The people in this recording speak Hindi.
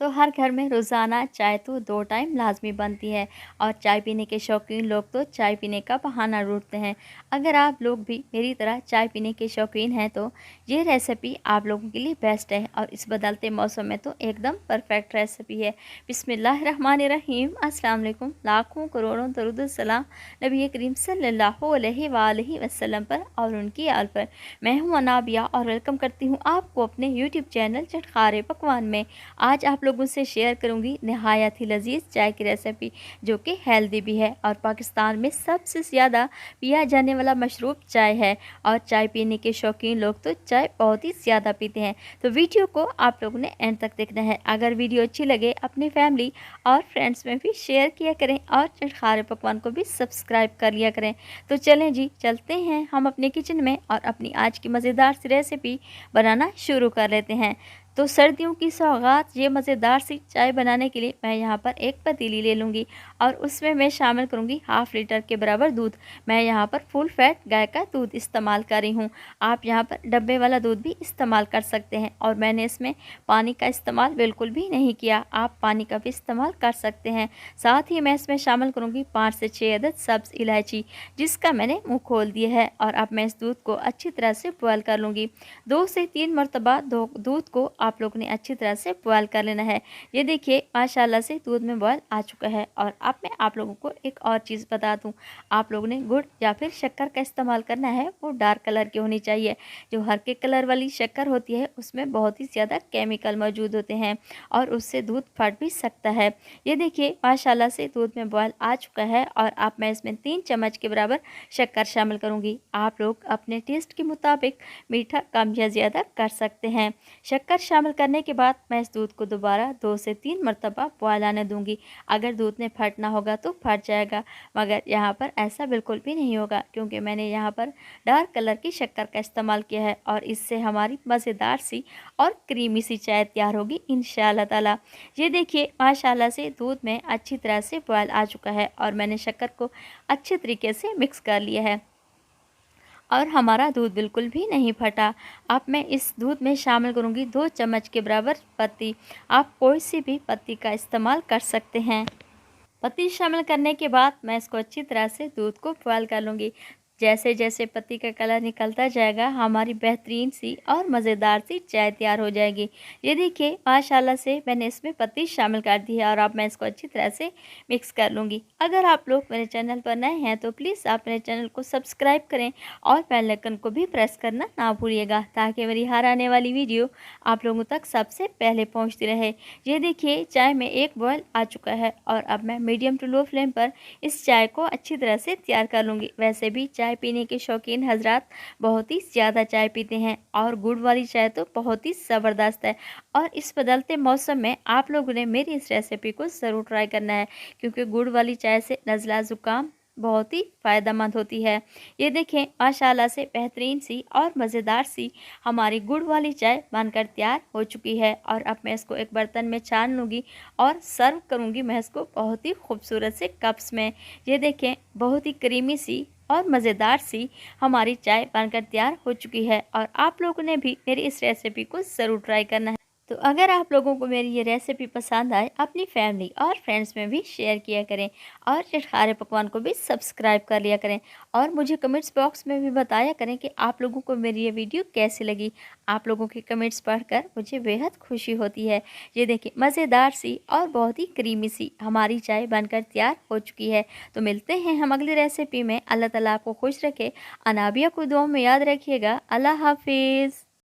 तो हर घर में रोज़ाना चाय तो 2 टाइम लाज़मी बनती है और चाय पीने के शौकीन लोग तो चाय पीने का बहाना ढूँढते हैं। अगर आप लोग भी मेरी तरह चाय पीने के शौकीन हैं तो ये रेसिपी आप लोगों के लिए बेस्ट है और इस बदलते मौसम में तो एकदम परफेक्ट रेसिपी है। बिस्मिल्लाहिर्रहमानिर्रहीम, अस्सलाम वालेकुम। लाखों करोड़ों दरूद सलाम नबी करीम सल्लल्लाहु अलैहि वसल्लम पर और उनकी आल पर। मैं हूँ अनाबिया और वेलकम करती हूँ आपको अपने यूट्यूब चैनल चटखारे पकवान में। आज आप लोगों से शेयर करूंगी नहायत ही लजीज चाय की रेसिपी जो कि हेल्दी भी है और पाकिस्तान में सबसे ज़्यादा पिया जाने वाला मशरूब चाय है और चाय पीने के शौकीन लोग तो चाय बहुत ही ज़्यादा पीते हैं। तो वीडियो को आप लोगों ने एंड तक देखना है। अगर वीडियो अच्छी लगे अपनी फैमिली और फ्रेंड्स में भी शेयर किया करें और चटखारे पकवान को भी सब्सक्राइब कर लिया करें। तो चलें जी, चलते हैं हम अपने किचन में और अपनी आज की मज़ेदार सी रेसिपी बनाना शुरू कर लेते हैं। तो सर्दियों की सौगात ये मज़ेदार सी चाय बनाने के लिए मैं यहाँ पर एक पतीली ले लूँगी और उसमें मैं शामिल करूँगी हाफ़ लीटर के बराबर दूध। मैं यहाँ पर फुल फैट गाय का दूध इस्तेमाल कर रही हूँ। आप यहाँ पर डब्बे वाला दूध भी इस्तेमाल कर सकते हैं और मैंने इसमें पानी का इस्तेमाल बिल्कुल भी नहीं किया। आप पानी का भी इस्तेमाल कर सकते हैं। साथ ही मैं इसमें शामिल करूँगी 5 से 6 अदद सब्ज़ इलायची जिसका मैंने मुँह खोल दिया है और अब मैं इस दूध को अच्छी तरह से बॉयल कर लूँगी। 2 से 3 मरतबा दूध को आप लोग ने अच्छी तरह से बॉयल कर लेना है। ये देखिए माशाल्लाह से दूध में बॉयल आ चुका है। और अब मैं आप लोगों को एक और चीज़ बता दूं, आप लोगों ने गुड़ या फिर शक्कर का इस्तेमाल करना है। वो डार्क कलर की होनी चाहिए। जो हल्के कलर वाली शक्कर होती है उसमें बहुत ही ज़्यादा केमिकल मौजूद होते हैं और उससे दूध फट भी सकता है। ये देखिए माशाल्लाह से दूध में बॉयल आ चुका है और अब मैं इसमें 3 चम्मच के बराबर शक्कर शामिल करूँगी। आप लोग अपने टेस्ट के मुताबिक मीठा कम या ज़्यादा कर सकते हैं। शक्कर शामिल करने के बाद मैं इस दूध को दोबारा 2 से 3 मरतबा बॉयल आने दूंगी। अगर दूध में फटना होगा तो फट जाएगा, मगर यहाँ पर ऐसा बिल्कुल भी नहीं होगा क्योंकि मैंने यहाँ पर डार्क कलर की शक्कर का इस्तेमाल किया है और इससे हमारी मज़ेदार सी और क्रीमी सी चाय तैयार होगी इंशाअल्लाह ताला। ये देखिए माशाल्लाह से दूध में अच्छी तरह से बॉयल आ चुका है और मैंने शक्कर को अच्छे तरीके से मिक्स कर लिया है और हमारा दूध बिल्कुल भी नहीं फटा। अब मैं इस दूध में शामिल करूँगी 2 चम्मच के बराबर पत्ती। आप कोई सी भी पत्ती का इस्तेमाल कर सकते हैं। पत्ती शामिल करने के बाद मैं इसको अच्छी तरह से दूध को बॉयल कर लूँगी। जैसे जैसे पत्ती का कलर निकलता जाएगा हमारी बेहतरीन सी और मज़ेदार सी चाय तैयार हो जाएगी। ये देखिए माशाल्लाह से मैंने इसमें पत्ती शामिल कर दी है और अब मैं इसको अच्छी तरह से मिक्स कर लूँगी। अगर आप लोग मेरे चैनल पर नए हैं तो प्लीज़ आप मेरे चैनल को सब्सक्राइब करें और बेल आइकन को भी प्रेस करना ना भूलिएगा ताकि मेरी हर आने वाली वीडियो आप लोगों तक सबसे पहले पहुँचती रहे। ये देखिए चाय में एक बॉयल आ चुका है और अब मैं मीडियम टू लो फ्लेम पर इस चाय को अच्छी तरह से तैयार कर लूँगी। वैसे भी चाय पीने के शौकीन हजरात बहुत ही ज़्यादा चाय पीते हैं और गुड़ वाली चाय तो बहुत ही ज़बरदस्त है और इस बदलते मौसम में आप लोगों ने मेरी इस रेसिपी को ज़रूर ट्राई करना है क्योंकि गुड़ वाली चाय से नज़ला ज़ुकाम बहुत ही फ़ायदेमंद होती है। ये देखें माशाल्लाह से बेहतरीन सी और मज़ेदार सी हमारी गुड़ वाली चाय बनकर तैयार हो चुकी है और अब मैं इसको एक बर्तन में छान लूँगी और सर्व करूँगी मैं इसको बहुत ही खूबसूरत से कप्स में। ये देखें बहुत ही क्रीमी सी और मज़ेदार सी हमारी चाय बनकर तैयार हो चुकी है और आप लोगों ने भी मेरी इस रेसिपी को ज़रूर ट्राई करना है। तो अगर आप लोगों को मेरी ये रेसिपी पसंद आए अपनी फैमिली और फ्रेंड्स में भी शेयर किया करें और चटखारे पकवान को भी सब्सक्राइब कर लिया करें और मुझे कमेंट्स बॉक्स में भी बताया करें कि आप लोगों को मेरी ये वीडियो कैसी लगी। आप लोगों के कमेंट्स पढ़कर मुझे बेहद खुशी होती है। ये देखिए मज़ेदार सी और बहुत ही क्रीमी सी हमारी चाय बनकर तैयार हो चुकी है। तो मिलते हैं हम अगली रेसिपी में। अल्लाह ताला आपको खुश रखे। अनाबिया को दुआ में याद रखिएगा। अल्लाह हाफिज़।